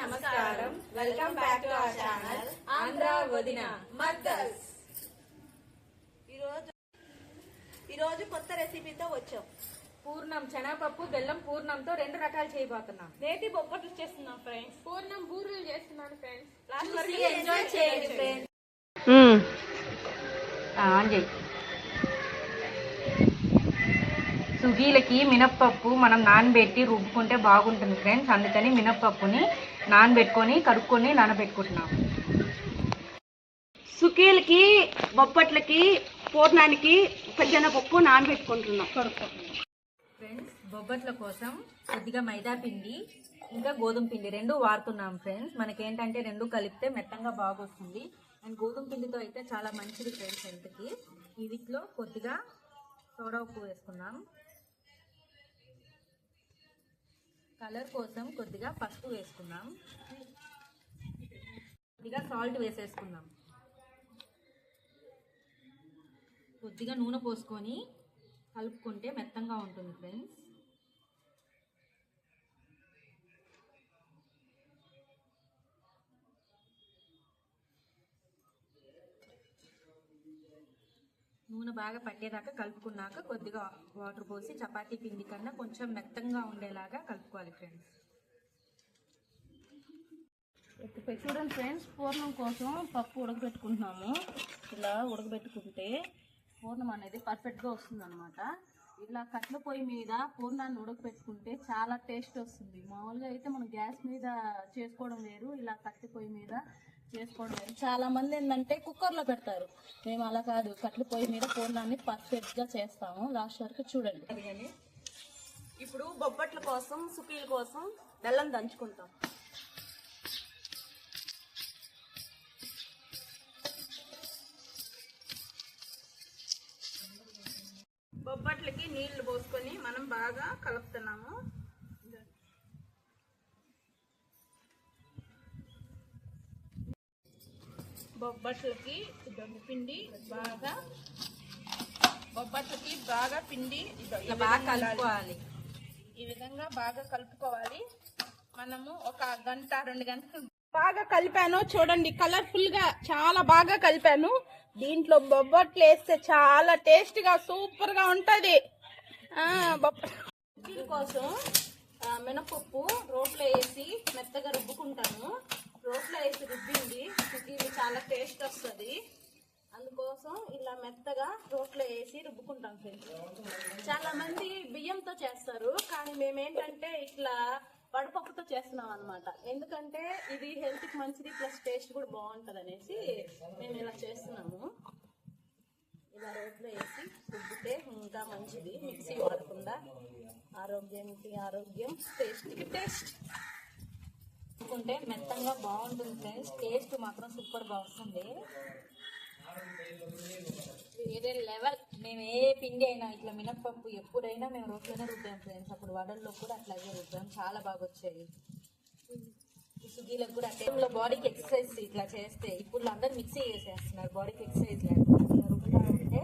నమస్కారం. Welcome back to our channel Andhra వదిన మద్దల్స్. ఈరోజు కొత్త రెసిపీతో వచ్చాం. పూర్ణం శనగపప్పు బెల్లం పూర్ణంతో 2 రకాలు చేయబోతున్నాం. నేతి బొబ్బట్లు చేస్తున్నాం ఫ్రెండ్స్. పూర్ణం బూరెలు చేస్తున్నాను ఫ్రెండ్స్. లాస్ట్ వరకు ఎంజాయ్ చేయండి ఫ్రెండ్స్. సుగీలకి మినప్పప్పు మనం నానబెట్టి రుబ్బుకుంటే బాగుంటుంది ఫ్రెండ్స్. అందుకని మినప్పప్పుని నానబెట్టుకొని కడుక్కొని నానబెట్టుకుంటున్నాం. సుకీలకి బొబ్బట్లకి పూర్ణానికి శనగపప్పు నానబెట్టుకుంటున్నాం. ఫ్రెండ్స్ బొబ్బట్ల కోసం కొద్దిగా మైదా పిండి ఇంకా గోధుమ పిండి 2 వాడుతున్నాం ఫ్రెండ్స్. మనకేంటంటే 2 కలిపితే మెత్తంగా బాగా వస్తుంది. అండ్ గోధుమ పిండితో అయితే చాలా మంచిది ఫ్రెండ్స్ హెల్త్కి. వీటిలో కొద్దిగా సోడా ఉప్పు వేసుకున్నాం. కలర్ కోసం కొద్దిగా పసుపు వేసుకున్నాం. కొద్దిగా సాల్ట్ వేసేసుకున్నాం. కొద్దిగా నూనె పోసుకొని కలుపుకుంటే మెత్తంగా ఉంటుంది ఫ్రెండ్స్. నూనె బాగా పట్టేదాకా కలుపుకున్నాక కొద్దిగా వాటర్ పోసి చపాతీ పిండి కన్నా కొంచెం మెత్తంగా ఉండేలాగా కలుపుకోవాలి ఫ్రెండ్స్. చూడండి ఫ్రెండ్స్, పూర్ణం కోసం పప్పు ఉడకబెట్టుకుంటున్నాము. ఇలా ఉడకబెట్టుకుంటే పూర్ణం అనేది పర్ఫెక్ట్గా వస్తుంది అనమాట. ఇలా కట్ల పొయ్యి మీద పూర్ణాన్ని ఉడకబెట్టుకుంటే చాలా టేస్ట్ వస్తుంది. మామూలుగా అయితే మనం గ్యాస్ మీద చేసుకోవడం వేరు, ఇలా కట్టె పొయ్యి మీద చేసుకోవడం వేరు. చాలా మంది ఏంటంటే కుక్కర్లో పెడతారు. మేము అలా కాదు, కట్ల పొయ్యి మీద పూర్ణాన్ని పర్ఫెక్ట్గా చేస్తాము. లాస్ట్ వరకు చూడండి. ఇప్పుడు బొబ్బట్ల కోసం సుకీల కోసం బెల్లం దంచుకుంటాం. బొబ్బట్లకి నీళ్లు పోసుకొని మనం బాగా కలుపుతున్నాము. బొబ్బట్లకి పిండి బాగా పిండి బాగా కలుపుకోవాలి. ఈ విధంగా బాగా కలుపుకోవాలి. మనము ఒక గంట 2 గంటలు బాగా కలిపాను. చూడండి, కలర్ఫుల్ గా చాలా బాగా కలిపాను. దీంట్లో బొబ్బట్లు వేస్తే చాలా టేస్ట్ గా సూపర్ గా ఉంటది. బొబ్బట్ల కోసం మినపప్పు రోట్లో వేసి మెత్తగా రుబ్బుకుంటాను. రోట్లో వేసి రుబ్బింది ఇది చాలా టేస్ట్ వస్తుంది. అందుకోసం ఇలా మెత్తగా రోట్లో వేసి రుబ్బుకుంటాం ఫ్రెండ్స్. చాలా మంది బియ్యంతో చేస్తారు, కానీ మేమేంటంటే ఇట్లా వడపప్పుతో చేస్తున్నాం అనమాట. ఎందుకంటే ఇది హెల్త్ కి మంచిది, ప్లస్ టేస్ట్ కూడా బాగుంటది అనేసి మేము ఇలా చేస్తున్నాము. ఇలా రోట్లో వేసి రుబ్బితే ఇంకా మంచిది, మిక్సీ వాడకుండా. ఆరోగ్యం టేస్ట్ అనుకుంటే మెత్తంగా బాగుంటుంది ఫ్రెండ్స్. టేస్ట్ మాత్రం సూపర్ గా వస్తుంది, వేరే లెవెల్. మేము ఏ పిండి అయినా ఇట్లా మినప్పప్పు ఎప్పుడైనా మేము రోట్లోనే రుబ్బాం ఫ్రెండ్స్. అప్పుడు వడల్లో కూడా అట్లాగే రుబ్బాం, చాలా బాగా వచ్చాయి. సుగీలకు కూడా టైంలో బాడీకి ఎక్సర్సైజ్ ఇట్లా చేస్తే. ఇప్పుడు అందరూ మిక్సీ చేసేస్తున్నారు, బాడీకి ఎక్సర్సైజ్ లేకుండా రుబ్బుతా ఉంటే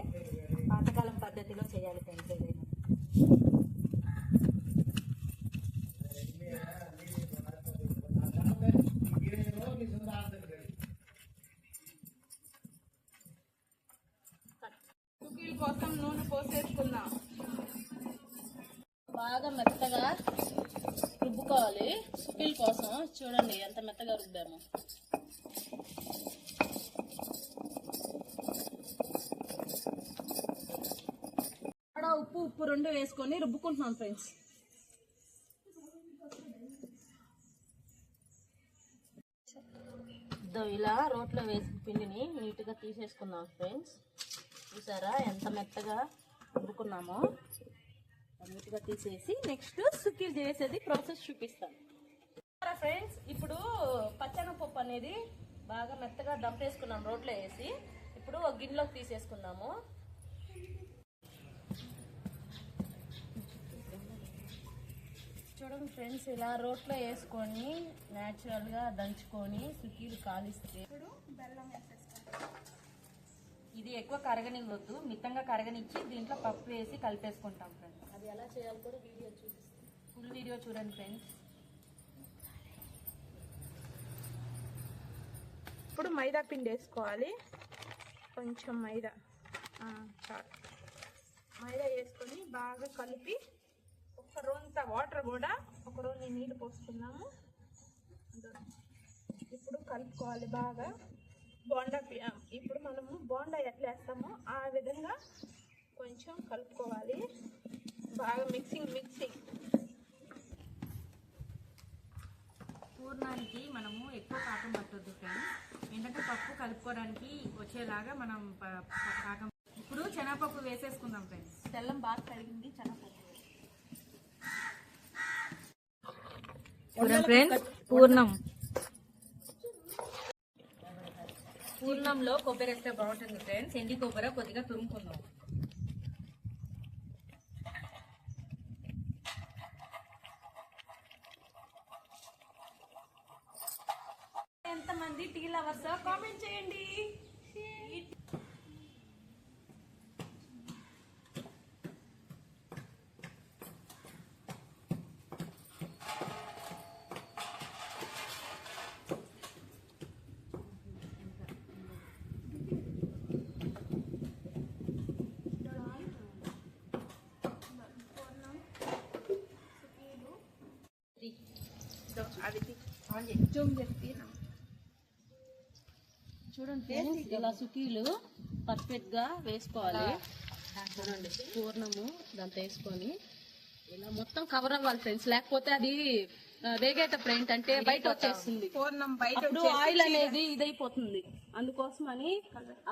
పాతకాలం పద్ధతిలో చేయాలి ఫ్రెండ్స్ ఏదైనా. సుకీల కోసం నూనె పోసేసుకుందాం. బాగా మెత్తగా రుబ్బుకోవాలి సుకీల కోసం. చూడండి ఎంత మెత్తగా రుబ్బాము. ఉప్పు 2 వేసుకొని రుబ్బుకుంటున్నాం ఫ్రెండ్స్. ఇలా రోట్లో వేసిన పిండిని నీట్గా తీసేసుకుందాం ఫ్రెండ్స్. చూసారా ఎంత మెత్తగా రుబ్బుకున్నామో. నీట్గా తీసేసి నెక్స్ట్ సుకీలు చేసేది ప్రాసెస్ చూపిస్తాను ఫ్రెండ్స్. ఇప్పుడు పచ్చెనగపప్పు అనేది బాగా మెత్తగా దంపేసుకున్నాం రోట్లో వేసి. ఇప్పుడు ఒక గిన్నెలోకి తీసేసుకున్నాము. చూడండి ఫ్రెండ్స్, ఇలా రోట్లో వేసుకొని న్యాచురల్గా దంచుకొని సుకీలు కాలిస్తే బెల్లం వేసేసుకోండి. ఇది ఎక్కువ కరగనివ్వద్దు, మితంగా కరగనిచ్చి దీంట్లో పప్పు వేసి కలిపేసుకుంటాం ఫ్రెండ్స్. అది ఎలా చేయాలో కూడా వీడియో చూపిస్తాం. ఫుల్ వీడియో చూడండి ఫ్రెండ్స్. ఇప్పుడు మైదా పిండి వేసుకోవాలి. కొంచెం మైదా చాలు. మైదా వేసుకొని బాగా కలిపి ఒక రోజంత వాటర్ కూడా ఒక రోజు నీళ్ళు పోసుకున్నాము. ఇప్పుడు కలుపుకోవాలి బాగా. బోండా ఇప్పుడు మనము బోండా ఎట్లా వేస్తామో ఆ విధంగా కొంచెం కలుపుకోవాలి బాగా. మిక్సింగ్ పూర్ణానికి మనము ఎక్కువ పాకం పట్టొద్దు ఫ్రెండ్స్, ఏంటంటే పప్పు కలుపుకోవడానికి వచ్చేలాగా మనం పాకం. ఇప్పుడు శనగపప్పు వేసేసుకుందాం ఫ్రెండ్స్. బెల్లం బాగా కడిగింది శనగపప్పు. ఫ్రెండ్స్ పూర్ణంలో కొబ్బరి వేస్తే బాగుంటుంది ఫ్రెండ్స్. ఎండి కొబ్బరి కొద్దిగా తురుముకుందాం. ఎంతమంది టీ లవర్స్ కామెంట్ చేయండి. చూడండి ఇలా సుకీలు పర్ఫెక్ట్ గా వేసుకోవాలి. చూడండి పూర్ణము దాంట్లో వేసుకొని ఇలా మొత్తం కవర్ అవ్వాలి ఫ్రెండ్స్, లేకపోతే అది వేగేటప్పుడు ఏంటంటే బయట వచ్చేస్తుంది. పూర్ణం బయట అప్పుడు ఆయిల్ అనేది ఇదైపోతుంది. అందుకోసమని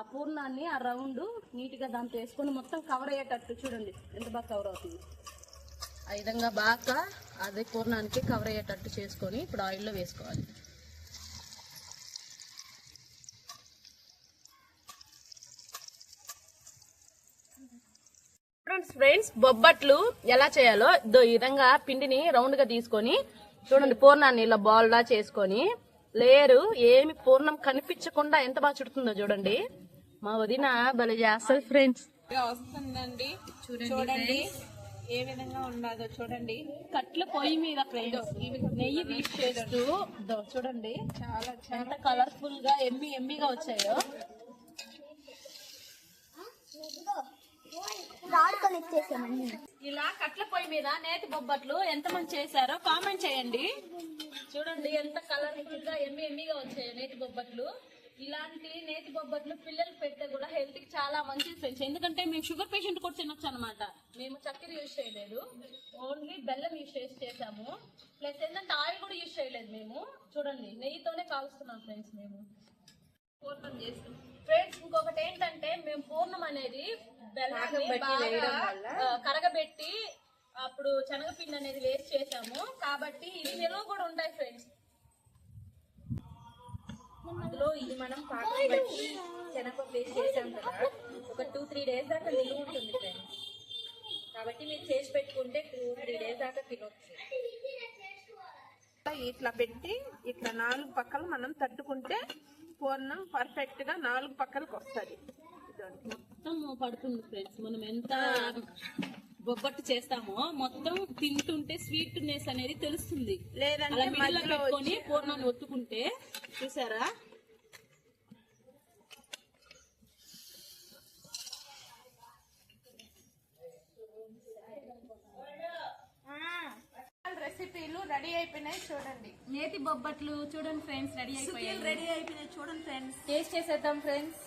ఆ పూర్ణాన్ని ఆ రౌండ్ నీట్ గా దాంతో వేసుకొని మొత్తం కవర్ అయ్యేటట్టు చూడండి ఎంత బాగా కవర్ అవుతుంది. ఆ విధంగా బాగా అదే పూర్ణానికి కవర్ అయ్యేటట్టు చేసుకొని ఇప్పుడు ఆయిల్లో వేసుకోవాలి. ఫ్రెండ్స్ బొబ్బట్లు ఎలా చేయాలో ఈ విధంగా పిండిని రౌండ్ గా తీసుకొని చూడండి పూర్ణాన్ని ఇలా బాల్ లా చేసుకొని లేయరు ఏమి పూర్ణం కనిపించకుండా ఎంత బాగా చుడుతుందో చూడండి. మా వదిన భలే చేస్తారు ఫ్రెండ్స్. వస్తుందండి చూడండి ఏ విధంగా ఉన్నదో చూడండి. కట్ల పొయ్యి మీద ఫ్రెండ్స్ నెయ్యి వీట్ చేస్తూ చూడండి చాలా ఎంత కలర్ఫుల్ గా ఎమ్మిగా వచ్చాయో. ఇలా కట్ల పొయ్యి మీద నేతి బొబ్బట్లు ఎంత మంది చేశారో కామెంట్ చేయండి. చూడండి ఎంత కలర్ఫుల్ గా ఎమ్మిగా వచ్చాయో నేతి బొబ్బట్లు. ఇలాంటి నేతి బొబ్బట్లు పిల్లలకు పెడితే కూడా హెల్త్ కి చాలా మంచిది ఫ్రెండ్స్. ఎందుకంటే మేము షుగర్ పేషెంట్ కూడా తినొచ్చు అనమాట. మేము చక్కెర యూజ్ చేయలేదు, ఓన్లీ బెల్లం యూజ్ చేసాము. ప్లస్ ఏంటంటే ఆయిల్ కూడా యూజ్ చేయలేదు మేము. చూడండి నెయ్యితోనే కాలుస్తున్నాం ఫ్రెండ్స్ మేము పూర్ణం చేస్తాం. ఫ్రెండ్స్ ఇంకొకటి ఏంటంటే మేము పూర్ణం అనేది బెల్లాన్ని బాగా కరగబెట్టి అప్పుడు శనగపిండి అనేది వేస్ట్ చేసాము కాబట్టి ఇది నిల్వ కూడా ఉంటాయి ఫ్రెండ్స్. అందులో ఇది మనం పాకం బట్టి శనగపప్పు వేసి చేసాం కదా, ఒక 2-3 days దాకా నిలువ ఉంటుంది ఫ్రెండ్స్. కాబట్టి మీరు చేసి పెట్టుకుంటే 2-3 days దాకా తినొచ్చు. ఇట్లా పెట్టి ఇట్లా 4 పక్కలు మనం తట్టుకుంటే పూర్ణం పర్ఫెక్ట్ గా 4 పక్కలకు వస్తుంది. మొత్తం పడుతుంది ఫ్రెండ్స్. మనం ఎంత బొబ్బట్టు చేస్తామో మొత్తం తింటుంటే స్వీట్నెస్ అనేది తెలుస్తుంది. లేదంటే మధ్యలో పెట్టుకొని పూర్ణాన్ని ఒత్తుకుంటే చూసారా రెసిపీలు రెడీ అయిపోయినాయి చూడండి. నేతి బొబ్బట్లు చూడండి ఫ్రెండ్స్ రెడీ అయిపోయినాయి చూడండి ఫ్రెండ్స్. టేస్ట్ చేసేద్దాం ఫ్రెండ్స్.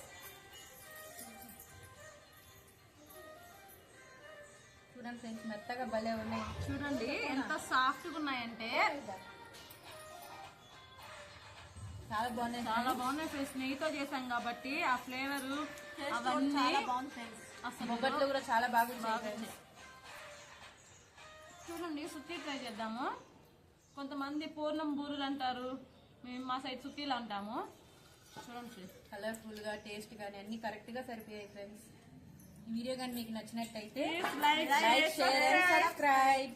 చూడండి ఫ్రెండ్స్ మెత్తగా భలే ఉన్నాయి. చూడండి ఎంత సాఫ్ట్ గా ఉన్నాయంటే చాలా బాగున్నాయి. చాలా బాగున్నాయి ఫ్రెండ్స్. నెయ్యితో చేసాం కాబట్టి ఆ ఫ్లేవర్ అవన్నీ అసలు బొబ్బట్లు కూడా చాలా బాగుంది. చూడండి సుక్కీ ట్రై చేద్దాము. కొంతమంది పూర్ణం బూరులు అంటారు, మేము మా సైడ్ సుక్కీలు అంటాము. చూడండి ఫ్రెండ్స్ కలర్ఫుల్ గా టేస్ట్ గానీ అన్ని కరెక్ట్ గా సరిపోయాయి ఫ్రెండ్స్. ఈ వీడియో కానీ మీకు నచ్చినట్టయితే లైక్ షేర్ అండ్ సబ్స్క్రైబ్.